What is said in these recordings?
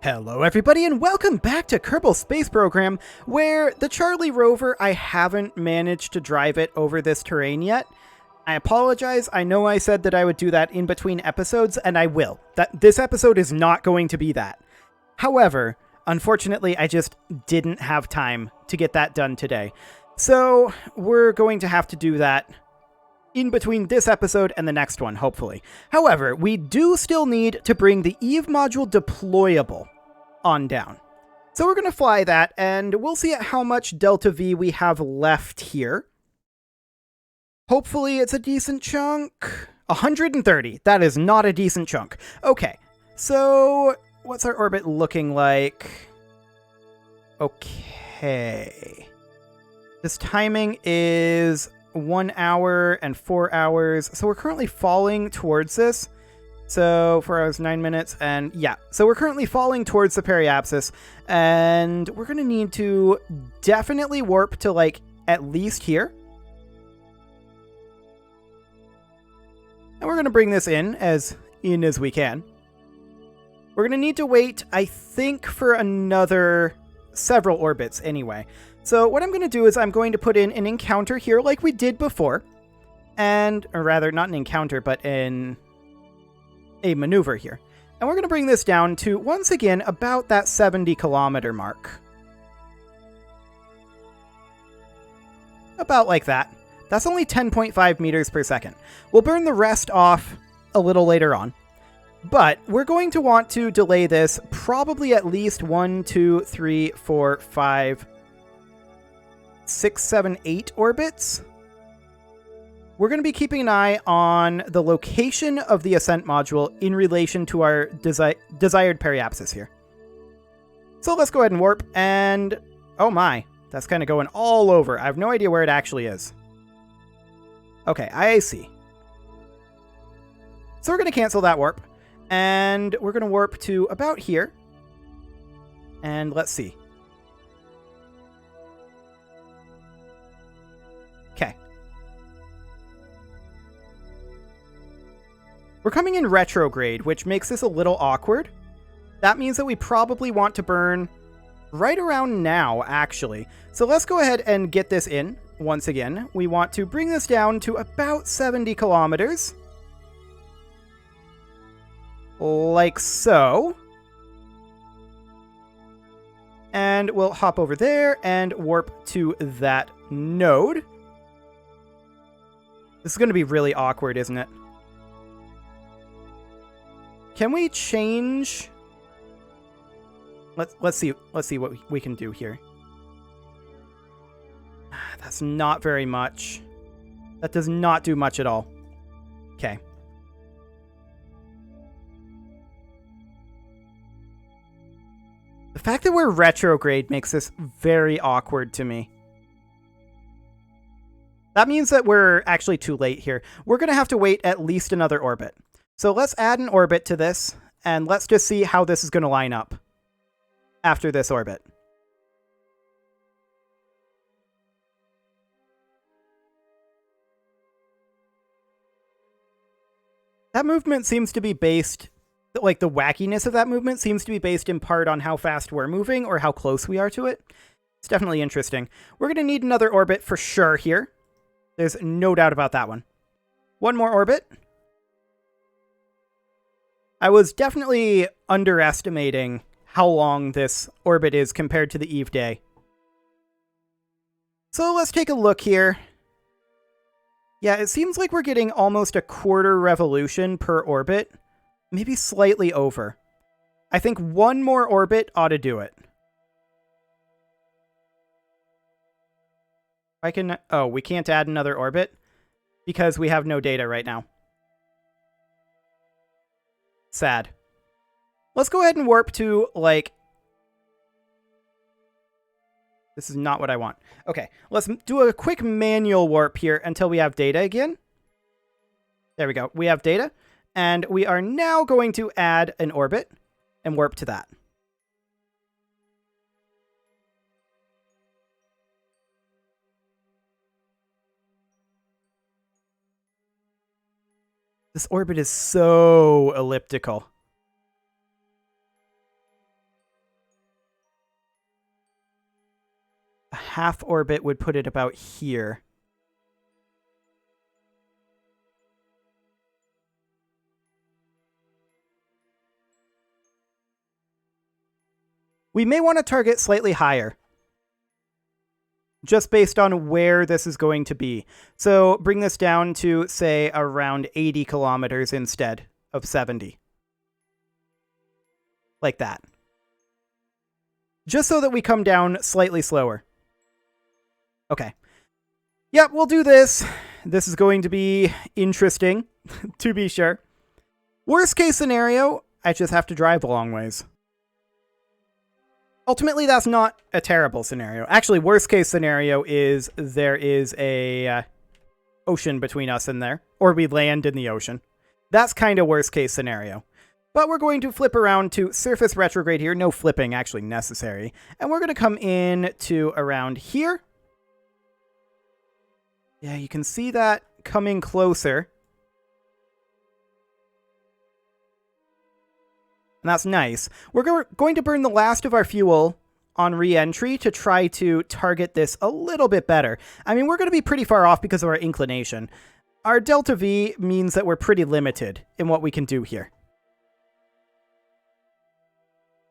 Hello everybody and welcome back to Kerbal Space Program, where the Charlie rover, I haven't managed to drive it over this terrain yet. I apologize, I know I said that I would do that in between episodes, and I will. This episode is not going to be that. However, unfortunately, I just didn't have time to get that done today. So, we're going to have to do that in between this episode and the next one, hopefully. However, we do still need to bring the Eve module deployable on down. So we're going to fly that, and we'll see at how much Delta V we have left here. Hopefully it's a decent chunk. 130. That is not a decent chunk. Okay, so what's our orbit looking like? Okay. This timing is 1 hour and 4 hours. So we're currently falling towards this. So 4 hours, 9 minutes, and yeah. So we're currently falling towards the periapsis, and we're going to need to definitely warp to, like, at least here. And we're going to bring this in as we can. We're going to need to wait, I think, for another several orbits anyway. So what I'm going to do is I'm going to put in an encounter here like we did before. Or rather, not an encounter, but in a maneuver here. And we're going to bring this down to, once again, about that 70 kilometer mark. About like that. That's only 10.5 meters per second. We'll burn the rest off a little later on. But we're going to want to delay this probably at least 1, 2, 3, 4, 5, 6, 7, 8 orbits. We're going to be keeping an eye on the location of the ascent module in relation to our desired periapsis here. So let's go ahead and warp, and oh my, that's kind of going all over. I have no idea where it actually is. Okay, I see. So we're going to cancel that warp, and we're going to warp to about here. And let's see. Okay. We're coming in retrograde, which makes this a little awkward. That means that we probably want to burn right around now, actually. So let's go ahead and get this in. Once again, we want to bring this down to about 70 kilometers. Like so. And we'll hop over there and warp to that node. This is going to be really awkward, isn't it? Can we change? Let's see what we can do here. That's not very much. That does not do much at all. Okay. The fact that we're retrograde makes this very awkward to me. That means that we're actually too late here. We're going to have to wait at least another orbit. So let's add an orbit to this, and let's just see how this is going to line up after this orbit. That movement seems to be based, like the wackiness of that movement seems to be based in part on how fast we're moving or how close we are to it. It's definitely interesting. We're going to need another orbit for sure here. There's no doubt about that one. One more orbit. I was definitely underestimating how long this orbit is compared to the Eve day. So let's take a look here. Yeah, it seems like we're getting almost a quarter revolution per orbit. Maybe slightly over. I think one more orbit ought to do it. I can... Oh, we can't add another orbit because we have no data right now. Sad. Let's go ahead and warp to, like... This is not what I want. Okay, let's do a quick manual warp here until we have data again. There we go. We have data. And we are now going to add an orbit and warp to that. This orbit is so elliptical. half orbit would put it about here. We may want to target slightly higher, just based on where this is going to be. So bring this down to, say, around 80 kilometers instead of 70. Like that. Just so that we come down slightly slower. Okay. Yep, we'll do this. This is going to be interesting, to be sure. Worst case scenario, I just have to drive a long ways. Ultimately, that's not a terrible scenario. Actually, worst case scenario is there is a ocean between us and there, or we land in the ocean. That's kind of worst case scenario. But we're going to flip around to surface retrograde here. No flipping actually necessary. And we're going to come in to around here. Yeah, you can see that coming closer. And that's nice. We're going to burn the last of our fuel on re-entry to try to target this a little bit better. I mean, we're going to be pretty far off because of our inclination. Our delta V means that we're pretty limited in what we can do here.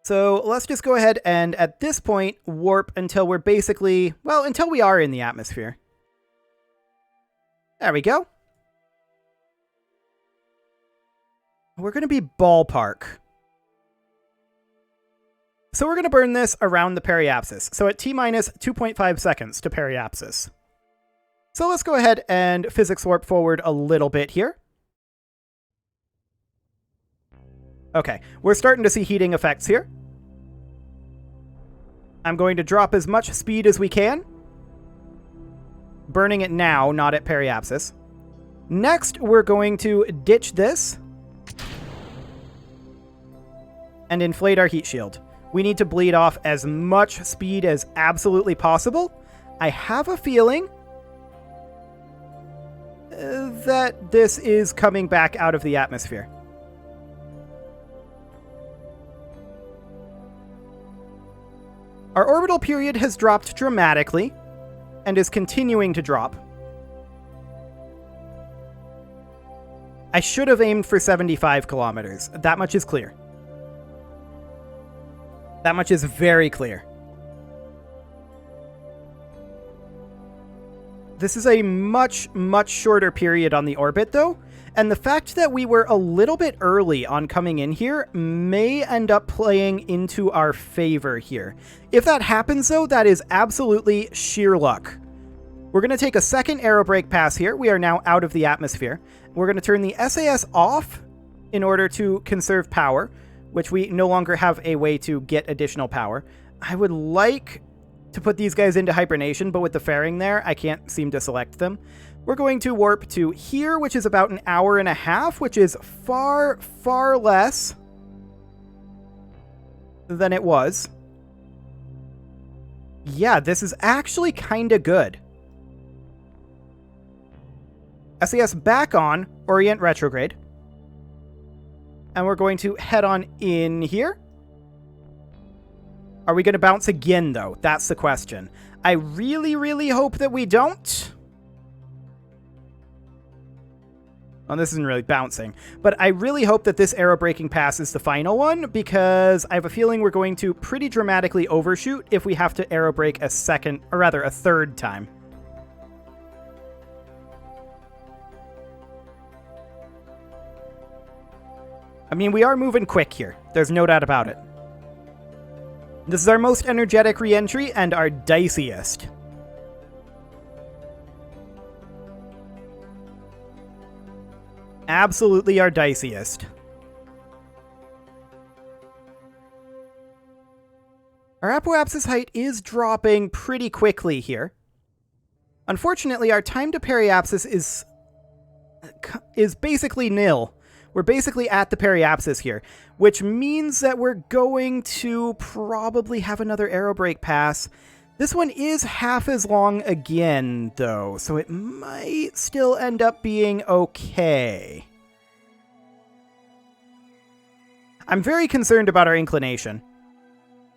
So let's just go ahead and, at this point, warp until we're basically, well, until we are in the atmosphere. There we go. We're going to be ballpark. So we're going to burn this around the periapsis. So at T-minus 2.5 seconds to periapsis. So let's go ahead and physics warp forward a little bit here. Okay, we're starting to see heating effects here. I'm going to drop as much speed as we can. Burning it now, not at periapsis. Next, we're going to ditch this and inflate our heat shield. We need to bleed off as much speed as absolutely possible. I have a feeling that this is coming back out of the atmosphere. Our orbital period has dropped dramatically and is continuing to drop. I should have aimed for 75 kilometers. That much is clear. That much is very clear. This is a much, much shorter period on the orbit, though, and the fact that we were a little bit early on coming in here may end up playing into our favor here. If that happens, though, that is absolutely sheer luck. We're going to take a second aerobrake pass here. We are now out of the atmosphere. We're going to turn the SAS off in order to conserve power, which we no longer have a way to get additional power. I would like to put these guys into hibernation, but with the fairing there, I can't seem to select them. We're going to warp to here, which is about an hour and a half, which is far, far less than it was. Yeah, this is actually kind of good. SAS back on, orient retrograde. And we're going to head on in here. Are we going to bounce again, though? That's the question. I really, really hope that we don't. Well, this isn't really bouncing. But I really hope that this aerobraking pass is the final one, because I have a feeling we're going to pretty dramatically overshoot if we have to aerobrake a second, or rather a third time. I mean, we are moving quick here. There's no doubt about it. This is our most energetic re-entry and our diciest. Absolutely our diciest. Our apoapsis height is dropping pretty quickly here. Unfortunately, our time to periapsis is basically nil. We're basically at the periapsis here, which means that we're going to probably have another aerobrake pass. This one is half as long again, though, so it might still end up being okay. I'm very concerned about our inclination.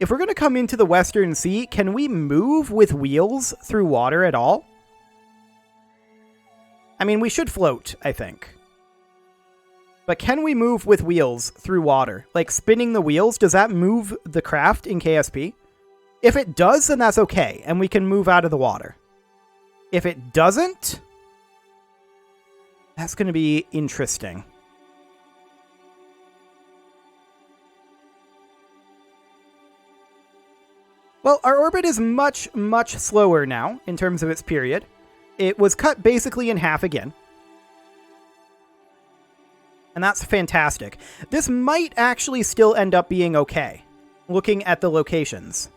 If we're going to come into the Western Sea, can we move with wheels through water at all? I mean, we should float, I think. But can we move with wheels through water? Like, spinning the wheels, does that move the craft in KSP? If it does, then that's okay, and we can move out of the water. If it doesn't, that's going to be interesting. Well, our orbit is much, much slower now in terms of its period. It was cut basically in half again. And that's fantastic. This might actually still end up being okay, looking at the locations.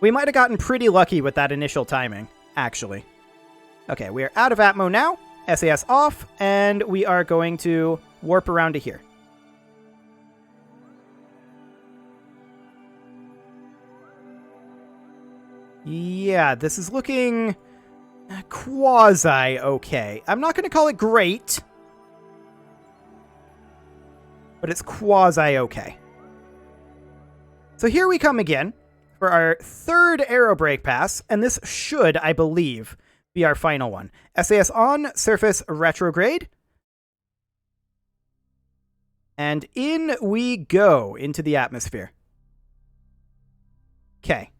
We might have gotten pretty lucky with that initial timing, actually. Okay, we are out of Atmo now, SAS off, and we are going to warp around to here. Yeah, this is looking quasi-okay. I'm not going to call it great, but it's quasi-okay. So here we come again for our third aerobrake pass, and this should, I believe, be our final one. SAS on, surface retrograde. And in we go into the atmosphere. Okay.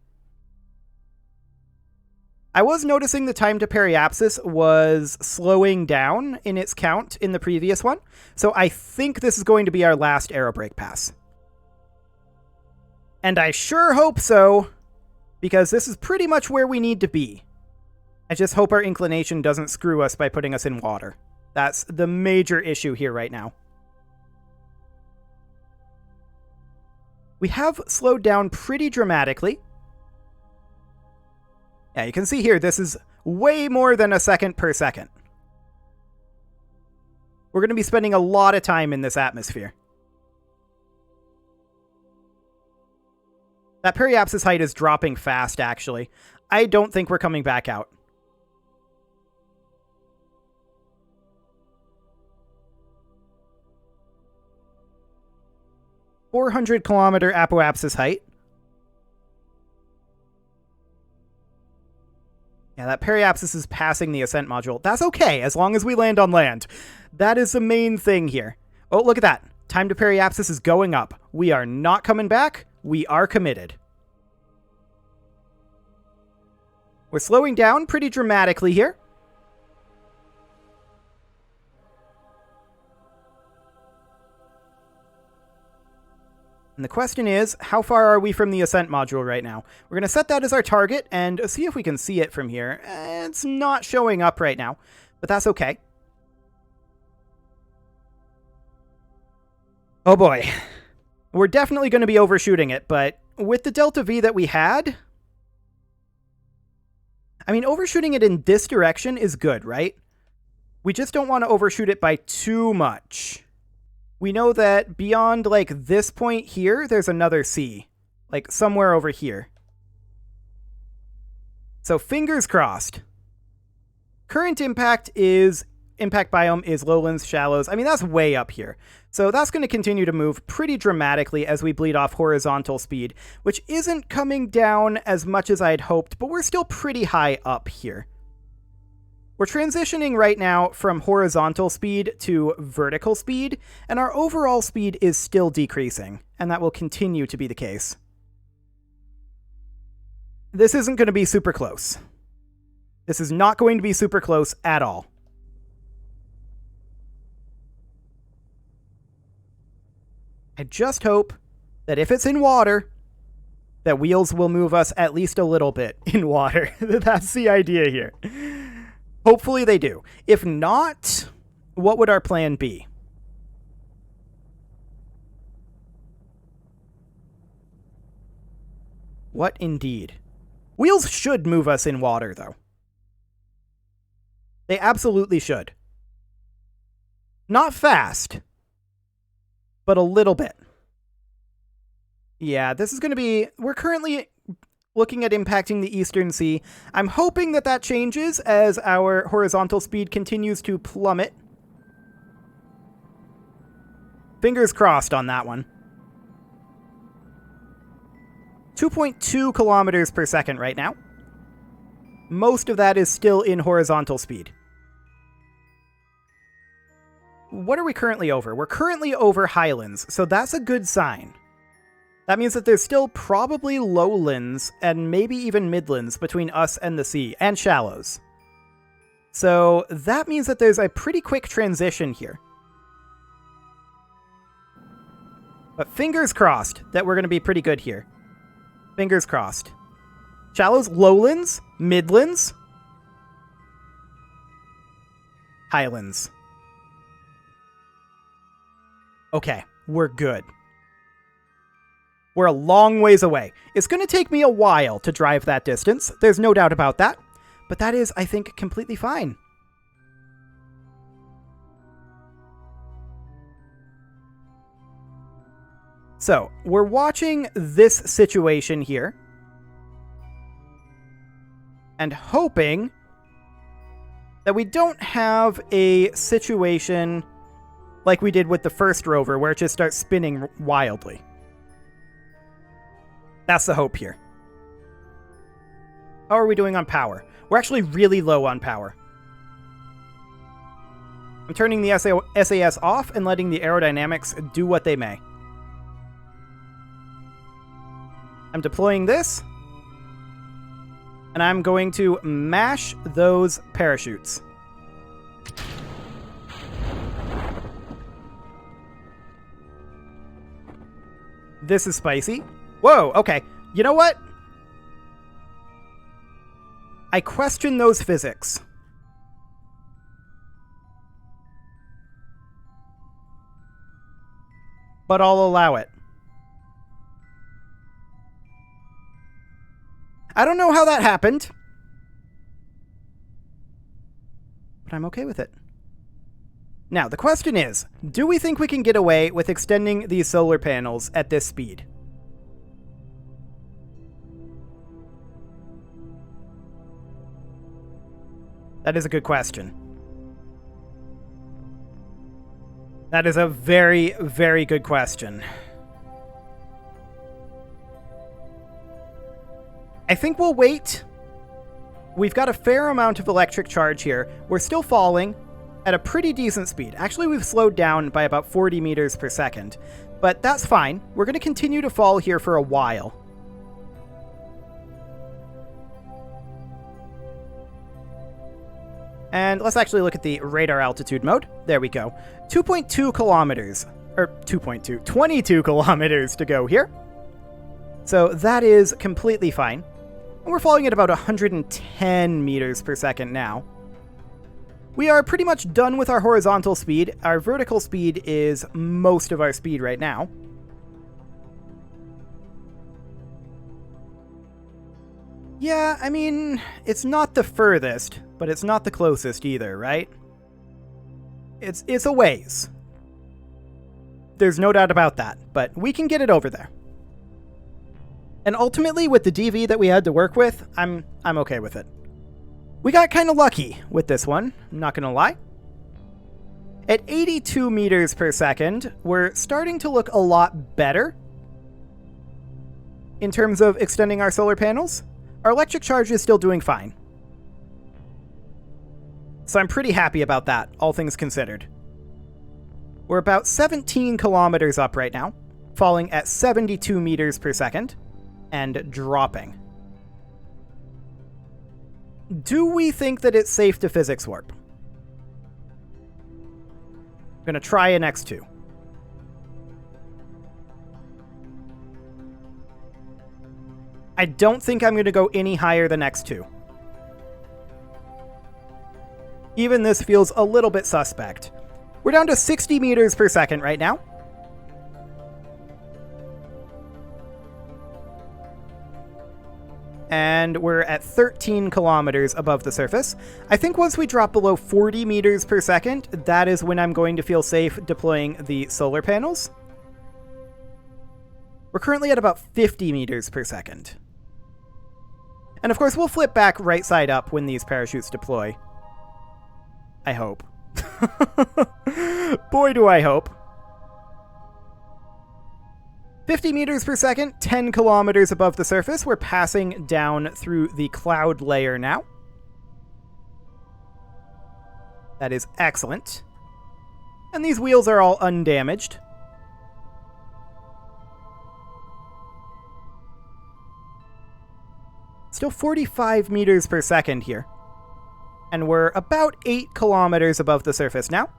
I was noticing the time to periapsis was slowing down in its count in the previous one, so I think this is going to be our last aerobrake pass. And I sure hope so, because this is pretty much where we need to be. I just hope our inclination doesn't screw us by putting us in water. That's the major issue here right now. We have slowed down pretty dramatically. Yeah, you can see here, this is way more than a second per second. We're going to be spending a lot of time in this atmosphere. That periapsis height is dropping fast, actually. I don't think we're coming back out. .400-kilometer apoapsis height. Yeah, that periapsis is passing the ascent module. That's okay, as long as we land on land. That is the main thing here. Oh, look at that. Time to periapsis is going up. We are not coming back. We are committed. We're slowing down pretty dramatically here. And the question is, how far are we from the ascent module right now? We're going to set that as our target and see if we can see it from here. It's not showing up right now, but that's okay. Oh boy. We're definitely going to be overshooting it, but with the delta V that we had... I mean, overshooting it in this direction is good, right? We just don't want to overshoot it by too much. We know that beyond, like, this point here, there's another sea. Like, somewhere over here. So, fingers crossed. Current impact biome is lowlands, shallows. I mean, that's way up here. So that's going to continue to move pretty dramatically as we bleed off horizontal speed, which isn't coming down as much as I'd hoped, but we're still pretty high up here. We're transitioning right now from horizontal speed to vertical speed, and our overall speed is still decreasing, and that will continue to be the case. This isn't going to be super close. This is not going to be super close at all. I just hope that if it's in water, that wheels will move us at least a little bit in water. That's the idea here. Hopefully they do. If not, what would our plan be? What indeed? Wheels should move us in water, though. They absolutely should. Not fast, but a little bit. Yeah, this is going to be... We're currently looking at impacting the Eastern Sea. I'm hoping that that changes as our horizontal speed continues to plummet. Fingers crossed on that one. 2.2 kilometers per second right now. Most of that is still in horizontal speed. What are we currently over? We're currently over highlands, so that's a good sign. That means that there's still probably lowlands and maybe even midlands between us and the sea, and shallows. So that means that there's a pretty quick transition here. But fingers crossed that we're going to be pretty good here. Fingers crossed. Shallows, lowlands, midlands, highlands. Okay, we're good. We're a long ways away. It's going to take me a while to drive that distance. There's no doubt about that. But that is, I think, completely fine. So, we're watching this situation here. And hoping that we don't have a situation like we did with the first rover, where it just starts spinning wildly. That's the hope here. How are we doing on power? We're actually really low on power. I'm turning the SAS off and letting the aerodynamics do what they may. I'm deploying this. And I'm going to mash those parachutes. This is spicy. Whoa, okay. You know what? I question those physics. But I'll allow it. I don't know how that happened. But I'm okay with it. Now, the question is, do we think we can get away with extending these solar panels at this speed? That is a good question. That is a very, very good question. I think we'll wait. We've got a fair amount of electric charge here. We're still falling at a pretty decent speed. Actually, we've slowed down by about 40 meters per second. But that's fine. We're going to continue to fall here for a while. And let's actually look at the radar altitude mode. There we go. 2.2 kilometers. Or 2.2. 22 kilometers to go here. So that is completely fine. And we're falling at about 110 meters per second now. We are pretty much done with our horizontal speed. Our vertical speed is most of our speed right now. Yeah, I mean, it's not the furthest, but it's not the closest either, right? It's a ways. There's no doubt about that, but we can get it over there. And ultimately, with the DV that we had to work with, I'm okay with it. We got kind of lucky with this one, I'm not going to lie. At 82 meters per second, we're starting to look a lot better in terms of extending our solar panels. Our electric charge is still doing fine. So I'm pretty happy about that, all things considered. We're about 17 kilometers up right now, falling at 72 meters per second, and dropping. Do we think that it's safe to physics warp? I'm going to try an X2. I don't think I'm going to go any higher than X2. Even this feels a little bit suspect. We're down to 60 meters per second right now. And we're at 13 kilometers above the surface. I think once we drop below 40 meters per second, that is when I'm going to feel safe deploying the solar panels. We're currently at about 50 meters per second. And of course, we'll flip back right side up when these parachutes deploy. I hope. Boy, do I hope. 50 meters per second, 10 kilometers above the surface. We're passing down through the cloud layer now. That is excellent. And these wheels are all undamaged. Still 45 meters per second here. And we're about 8 kilometers above the surface now.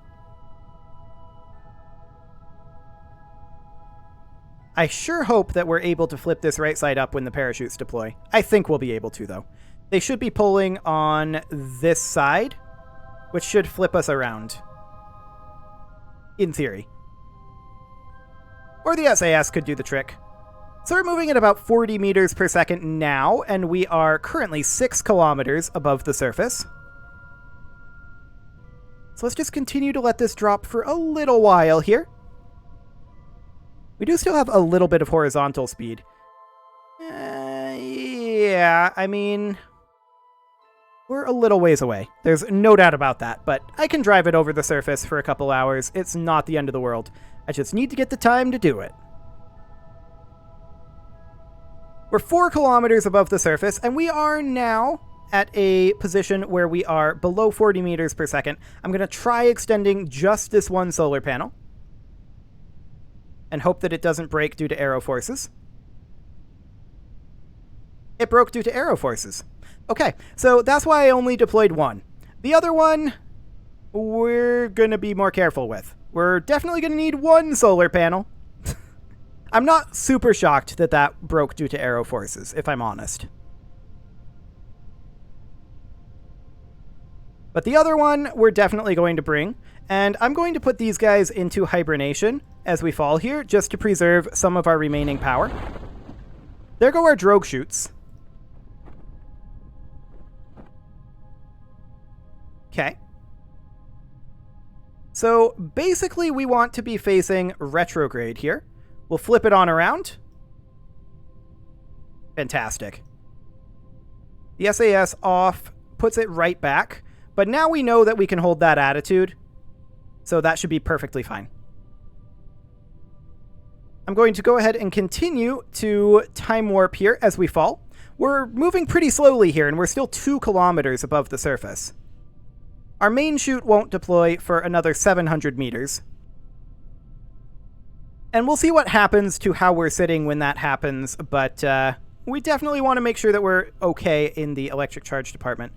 I sure hope that we're able to flip this right side up when the parachutes deploy. I think we'll be able to, though. They should be pulling on this side, which should flip us around. In theory. Or the SAS could do the trick. So we're moving at about 40 meters per second now, and we are currently 6 kilometers above the surface. So let's just continue to let this drop for a little while here. We do still have a little bit of horizontal speed. Yeah, I mean, we're a little ways away. There's no doubt about that, but I can drive it over the surface for a couple hours. It's not the end of the world. I just need to get the time to do it. We're 4 kilometers above the surface, and we are now at a position where we are below 40 meters per second. I'm going to try extending just this one solar panel and hope that it doesn't break due to aero forces. It broke due to aero forces. Okay, so that's why I only deployed one. The other one, we're going to be more careful with. We're definitely going to need one solar panel. I'm not super shocked that that broke due to aero forces, if I'm honest. But the other one, we're definitely going to bring. And I'm going to put these guys into hibernation as we fall here, just to preserve some of our remaining power. There go our drogue chutes. Okay. So basically we want to be facing retrograde here. We'll flip it on around. Fantastic. The SAS off puts it right back, but now we know that we can hold that attitude, so that should be perfectly fine. I'm going to go ahead and continue to time warp here as we fall. We're moving pretty slowly here, and we're still 2 kilometers above the surface. Our main chute won't deploy for another 700 meters. And we'll see what happens to how we're sitting when that happens, but we definitely want to make sure that we're okay in the electric charge department.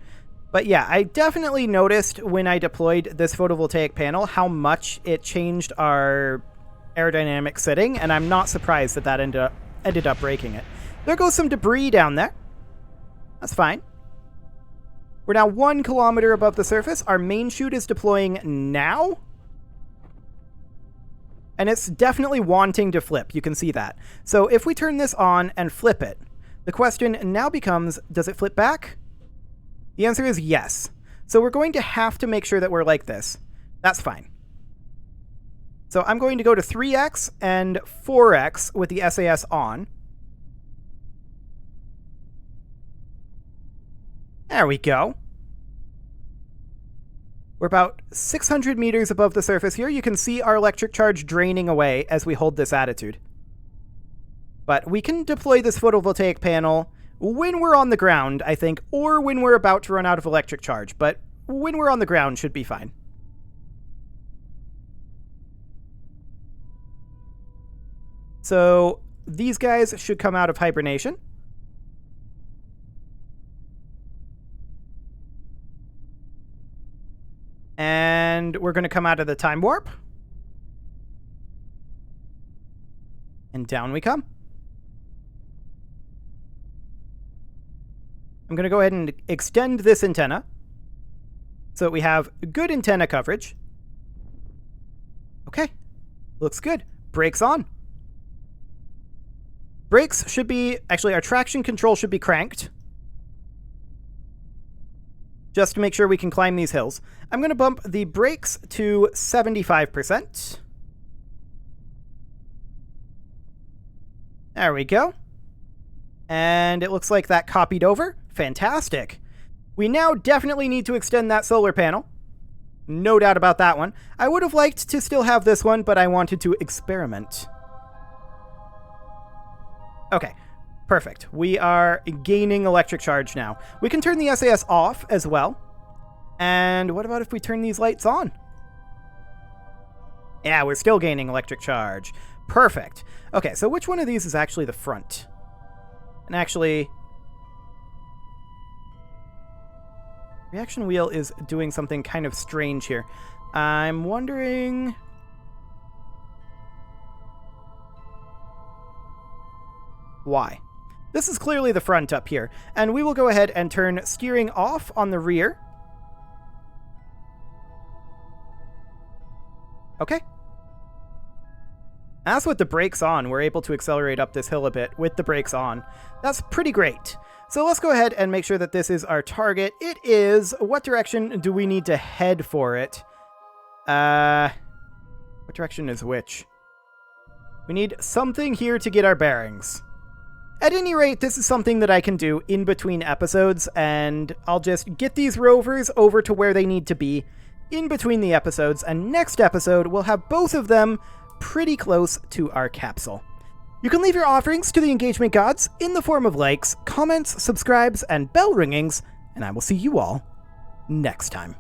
But yeah, I definitely noticed when I deployed this photovoltaic panel how much it changed our aerodynamic sitting, and I'm not surprised that that ended up breaking it. There goes some debris down there. That's fine. We're now 1 kilometer above the surface. Our main chute is deploying now. And it's definitely wanting to flip. You can see that. So if we turn this on and flip it, the question now becomes, does it flip back? The answer is yes. So we're going to have to make sure that we're like this. That's fine. So I'm going to go to 3x and 4x with the SAS on. There we go. We're about 600 meters above the surface here. You can see our electric charge draining away as we hold this attitude. But we can deploy this photovoltaic panel when we're on the ground, I think, or when we're about to run out of electric charge. But when we're on the ground should be fine. So these guys should come out of hibernation. And we're going to come out of the time warp. And down we come. I'm going to go ahead and extend this antenna so that we have good antenna coverage. Okay, looks good. Brakes on. Brakes should be, actually our traction control should be cranked, just to make sure we can climb these hills. I'm going to bump the brakes to 75%. There we go. And it looks like that copied over. Fantastic. We now definitely need to extend that solar panel. No doubt about that one. I would have liked to still have this one, but I wanted to experiment. Okay, perfect. We are gaining electric charge now. We can turn the SAS off as well. And what about if we turn these lights on? Yeah, we're still gaining electric charge. Perfect. Okay, so which one of these is actually the front? And actually, reaction wheel is doing something kind of strange here. I'm wondering... why? This is clearly the front up here, and we will go ahead and turn steering off on the rear. Okay. As with the brakes on, we're able to accelerate up this hill a bit with the brakes on. That's pretty great. So let's go ahead and make sure that this is our target. It is. What direction do we need to head for it? What direction is which? We need something here to get our bearings. At any rate, this is something that I can do in between episodes, and I'll just get these rovers over to where they need to be in between the episodes, and next episode we'll have both of them pretty close to our capsule. You can leave your offerings to the engagement gods in the form of likes, comments, subscribes, and bell ringings, and I will see you all next time.